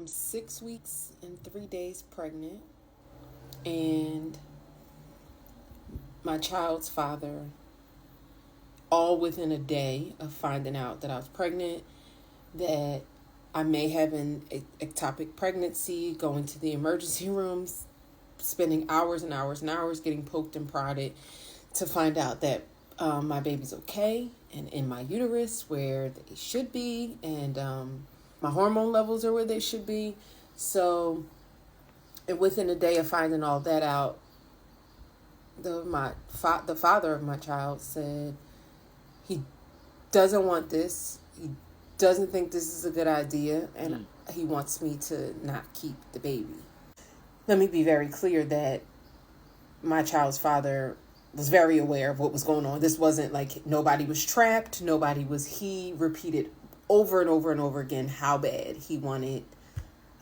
I'm 6 weeks and 3 days pregnant, and my child's father, all within a day of finding out that I was pregnant, that I may have an ectopic pregnancy, going to the emergency rooms, spending hours and hours and hours getting poked and prodded to find out that my baby's okay and in my uterus where they should be, and my hormone levels are where they should be. So, and within a day of finding all that out, the father of my child said he doesn't want this. He doesn't think this is a good idea, and he wants me to not keep the baby. Let me be very clear that my child's father was very aware of what was going on. This wasn't like nobody was trapped, he repeated over and over and over again how bad he wanted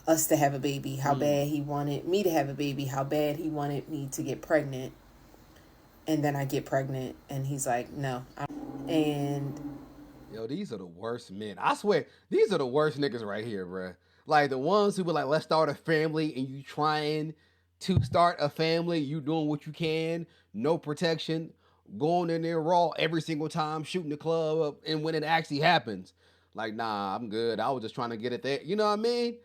us to have a baby, how bad he wanted me to have a baby, how bad he wanted me to get pregnant. And then I get pregnant and he's like, no. And Yo, these are the worst men. I swear, these are the worst niggas right here, bruh. Like the ones who be like, let's start a family, and you trying to start a family, you doing what you can, no protection, going in there raw every single time, shooting the club up, and when it actually happens, like, nah, I'm good. I was just trying to get it there. You know what I mean?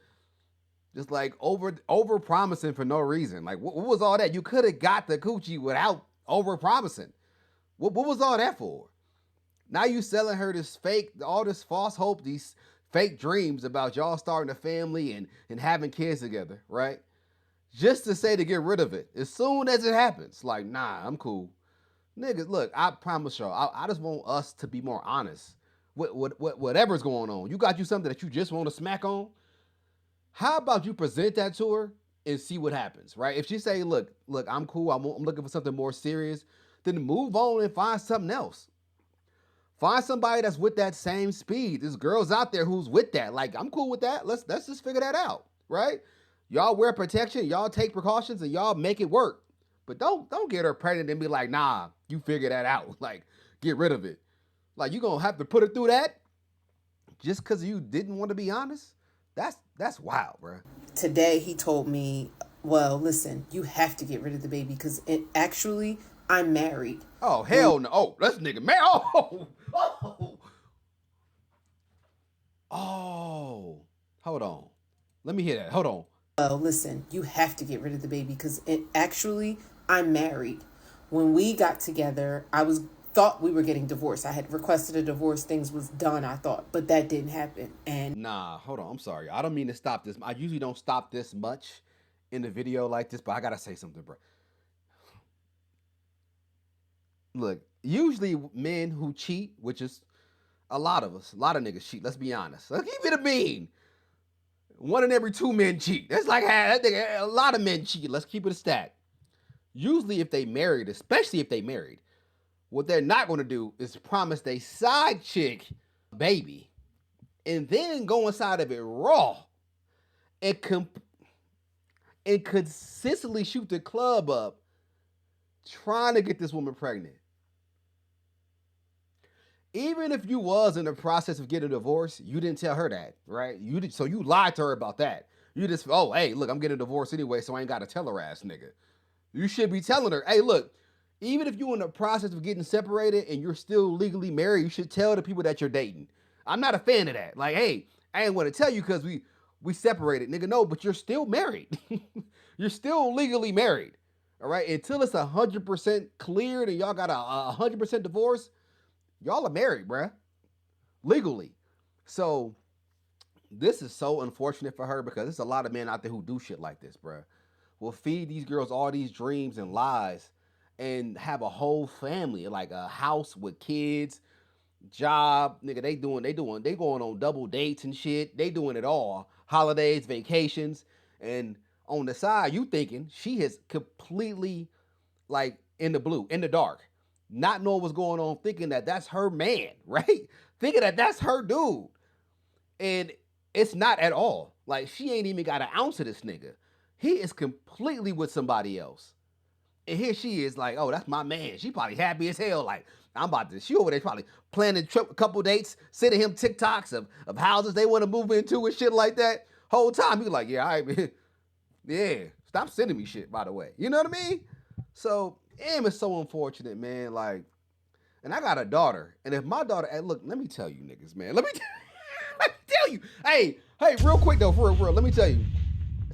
Just like over promising for no reason. Like, what was all that? You could have got the coochie without over promising. What was all that for? Now you selling her this fake, all this false hope, these fake dreams about y'all starting a family and having kids together, right? Just to say to get rid of it as soon as it happens. Like, nah, I'm cool. Niggas, look, I promise y'all, I just want us to be more honest. Whatever's going on, you got you something that you just want to smack on. How about you present that to her and see what happens, right? If she say, look, I'm cool, I'm looking for something more serious, then move on and find something else. Find somebody that's with that same speed. There's girls out there who's with that. Like, I'm cool with that. Let's just figure that out, right? Y'all wear protection, y'all take precautions, and y'all make it work. But don't get her pregnant and be like, nah, you figure that out. Like, get rid of it. Like, you gonna have to put her through that just because you didn't want to be honest? That's wild, bro. today he told me, well, listen, you have to get rid of the baby because it actually, I'm married. Oh hell no! Oh, that's nigga man. Oh. Oh. Hold on. Let me hear that. Hold on. Well, listen, you have to get rid of the baby because it actually, I'm married. When we got together, I was thought we were getting divorced. I had requested a divorce. Things was done, I thought, but that didn't happen. And Nah, hold on. I'm sorry. I don't mean to stop this. I usually don't stop this much in the video like this, but I gotta say something, bro. Look, usually men who cheat, which is a lot of us, a lot of niggas cheat. Let's be honest. Let's keep it a mean. One in every two men cheat. That's like a lot of men cheat. Let's keep it a stat. Usually, if they married, especially if they married, what they're not going to do is promise they side chick a baby and then go inside of it raw and and consistently shoot the club up trying to get this woman pregnant. Even if you was in the process of getting a divorce, you didn't tell her that, right? So you lied to her about that. You just, oh, hey, look, I'm getting a divorce anyway, so I ain't got to tell her ass, nigga. You should be telling her, hey, look, even if you're in the process of getting separated and you're still legally married, you should tell the people that you're dating. I'm not a fan of that. Like, hey, I ain't want to tell you because we separated, nigga. No, but you're still married. You're still legally married. All right. Until it's 100% cleared and y'all got a 100% divorce, y'all are married, bruh. Legally. So this is so unfortunate for her because there's a lot of men out there who do shit like this, bruh. Will feed these girls all these dreams and lies and have a whole family, like a house with kids, job, nigga. They going on double dates and shit. They doing it all. Holidays, vacations, and on the side, you thinking she has completely like in the blue, in the dark, not knowing what's going on, thinking that that's her man, right? Thinking that that's her dude, and it's not at all. Like she ain't even got an ounce of this nigga. He is completely with somebody else. And here she is like, oh, that's my man. She probably happy as hell. Like, I'm about to, she over there probably planning a couple dates, sending him TikToks of houses they want to move into and shit like that. Whole time he like, yeah, yeah. Stop sending me shit, by the way. You know what I mean? So Em is so unfortunate, man. Like, and I got a daughter, and if my daughter, hey, look, let me tell you, niggas, man. Let me tell you. Hey, real quick though, for real, let me tell you,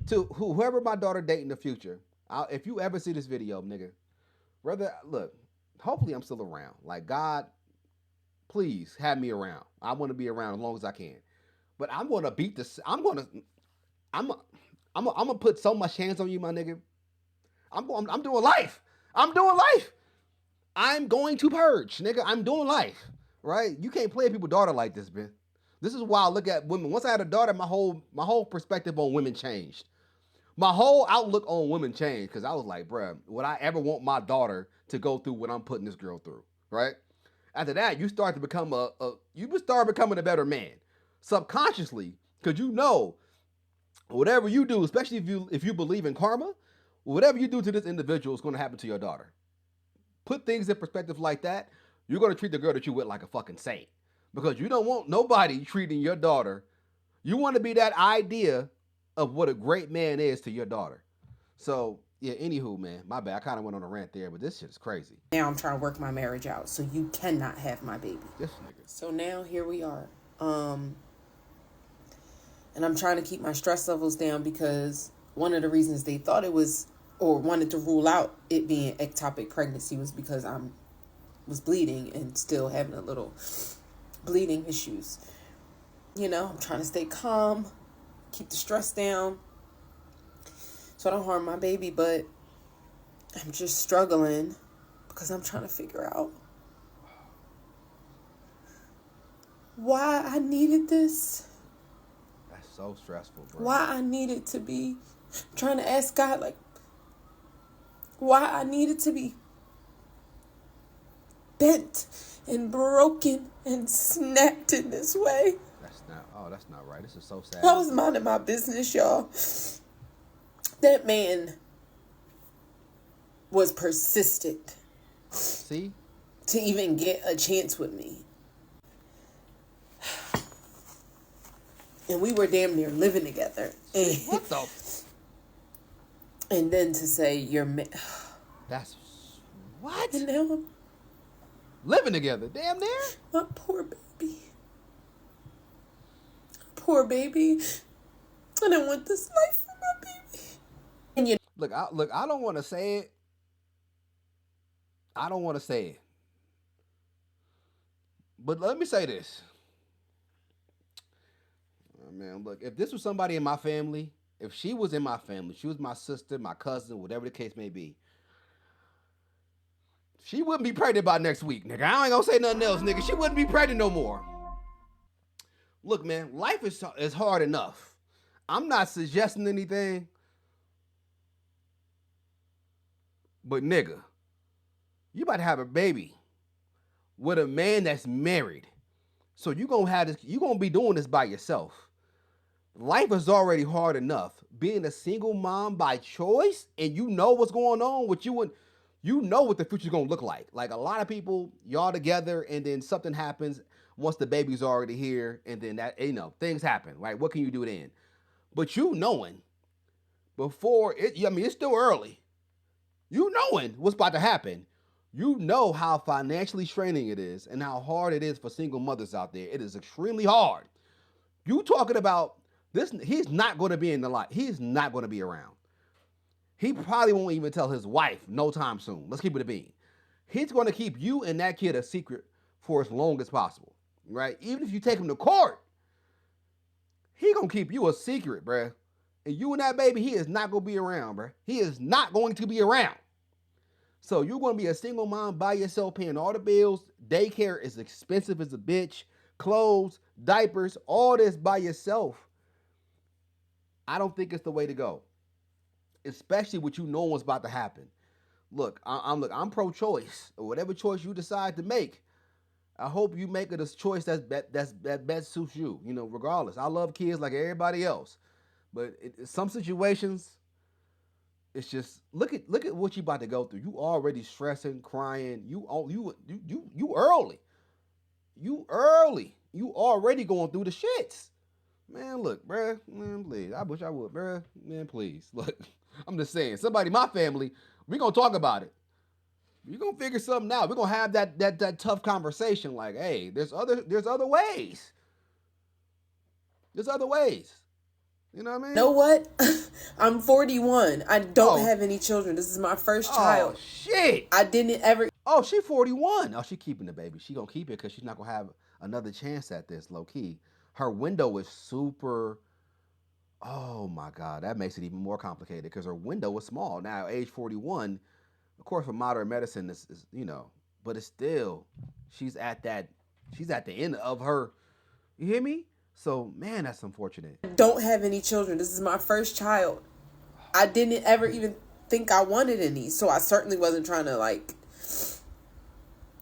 to whoever my daughter date in the future, if you ever see this video, nigga, brother, look, hopefully I'm still around. Like, God, please have me around. I want to be around as long as I can. But I'm gonna beat this. I'm, I'm gonna put so much hands on you, my nigga. I'm doing life. I'm doing life. I'm going to purge, nigga. I'm doing life, right? You can't play people's daughter like this, man. This is why I look at women. Once I had a daughter, my whole perspective on women changed. My whole outlook on women changed because I was like, bruh, would I ever want my daughter to go through what I'm putting this girl through, right? After that, you start to become you start becoming a better man subconsciously because you know whatever you do, especially if you believe in karma, whatever you do to this individual is going to happen to your daughter. Put things in perspective like that, you're going to treat the girl that you with like a fucking saint because you don't want nobody treating your daughter. You want to be that idea of what a great man is to your daughter. So yeah, anywho, man, my bad. I kind of went on a rant there, but this shit is crazy. Now I'm trying to work my marriage out, so you cannot have my baby. This nigga. So now here we are. And I'm trying to keep my stress levels down because one of the reasons they thought it was or wanted to rule out it being ectopic pregnancy was because I was bleeding and still having a little bleeding issues. You know, I'm trying to stay calm, keep the stress down so I don't harm my baby, but I'm just struggling because I'm trying to figure out why I needed this. That's so stressful, bro. Why I needed to be trying to ask God, like, why I needed to be bent and broken and snapped in this way. That's not right. This is so sad. I was minding my business, y'all. That man was persistent. See? To even get a chance with me. And we were damn near living together. And, what the? And then to say you're that's what? And now I'm living together, damn near. My poor baby. Poor baby. I don't want this life for my baby. And you look, I don't want to say it. I don't want to say it. But let me say this. Oh, man, look, if this was somebody in my family, if she was in my family, she was my sister, my cousin, whatever the case may be, she wouldn't be pregnant by next week, nigga. I ain't gonna say nothing else, nigga. She wouldn't be pregnant no more. Look, man, life is hard enough. I'm not suggesting anything, but nigga, you about to have a baby with a man that's married. So you gonna be doing this by yourself. Life is already hard enough. Being a single mom by choice, and you know what's going on with you, and you know what the future's gonna look like. Like a lot of people, y'all together, and then something happens once the baby's already here, and then that, things happen, right? What can you do then? But you knowing before it, it's still early. You knowing what's about to happen. You know how financially straining it is and how hard it is for single mothers out there. It is extremely hard. You talking about this, he's not going to be in the light. He's not going to be around. He probably won't even tell his wife no time soon. Let's keep it a bean. He's going to keep you and that kid a secret for as long as possible, right? Even if you take him to court, he going to keep you a secret, bruh. And you and that baby, he is not going to be around, bruh. He is not going to be around. So you're going to be a single mom by yourself paying all the bills. Daycare is expensive as a bitch. Clothes, diapers, all this by yourself. I don't think it's the way to go. Especially with you knowing what's about to happen. Look, I'm pro-choice. Whatever choice you decide to make, I hope you make it a choice that best suits you. Regardless. I love kids like everybody else. But some situations, it's just look at what you about to go through. You already stressing, crying. You early. You early. You already going through the shits, Man, look, bruh. Man, please. I wish I would, bruh. Man, please. Look, I'm just saying. Somebody in my family, we gonna talk about it. We gonna figure something out. We gonna have that tough conversation. Like, hey, there's other ways. There's other ways. You know what I You know mean? what? I'm 41. I don't Oh, have any children. This is my first oh child. shit. I didn't ever. Oh, she 41. Oh, she keeping the baby. She gonna keep it because she's not gonna have another chance at this. Low key, her window is super. Oh my God, that makes it even more complicated because her window is small now. Age 41, of course, for modern medicine is but it's still she's at that she's at the end of her. You hear me? So man, that's unfortunate. Don't have any children. This is my first child. I didn't ever even think I wanted any, so I certainly wasn't trying to like.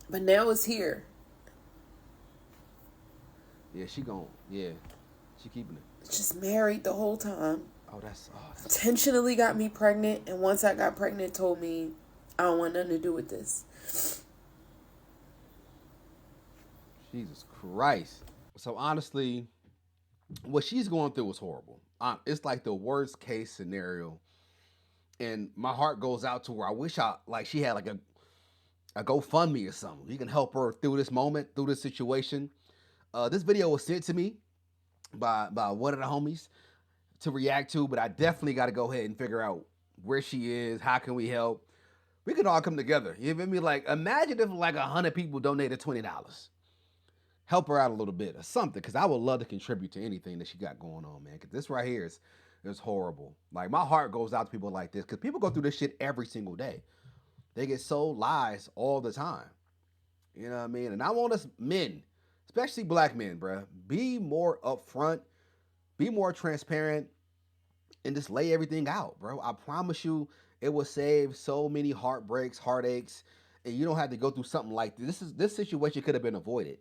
But now it's here. Yeah, she keeping it. Just married the whole time. Oh, that's Intentionally got me pregnant, and once I got pregnant, told me I don't want nothing to do with this. Jesus Christ. So honestly, what she's going through is horrible. It's like the worst case scenario, and my heart goes out to her. I wish she had like a GoFundMe or something. You can help her through this moment, through this situation. This video was sent to me by one of the homies to react to, but I definitely got to go ahead and figure out where she is. How can we help? We can all come together. You feel me? Like, imagine if like 100 people donated $20. Help her out a little bit or something, because I would love to contribute to anything that she got going on, man. Because this right here is horrible. Like, my heart goes out to people like this, because people go through this shit every single day. They get sold lies all the time. You know what I mean? And I want us men, especially black men, bruh, be more upfront, be more transparent, and just lay everything out, bro. I promise you, it will save so many heartbreaks, heartaches, and you don't have to go through something like this. This situation could have been avoided,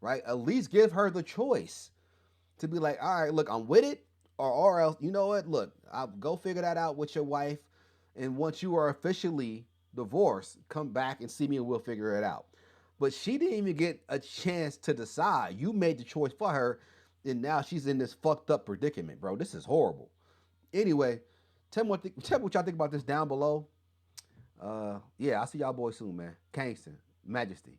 right? At least give her the choice to be like, all right, look, I'm with it, or else, you know what? Look, I'll go figure that out with your wife, and once you are officially divorced, come back and see me, and we'll figure it out. But she didn't even get a chance to decide. You made the choice for her, and now she's in this fucked up predicament, bro. This is horrible. Anyway, tell me what y'all think about this down below. Yeah, I'll see y'all boys soon, man. Kingston, Majesty.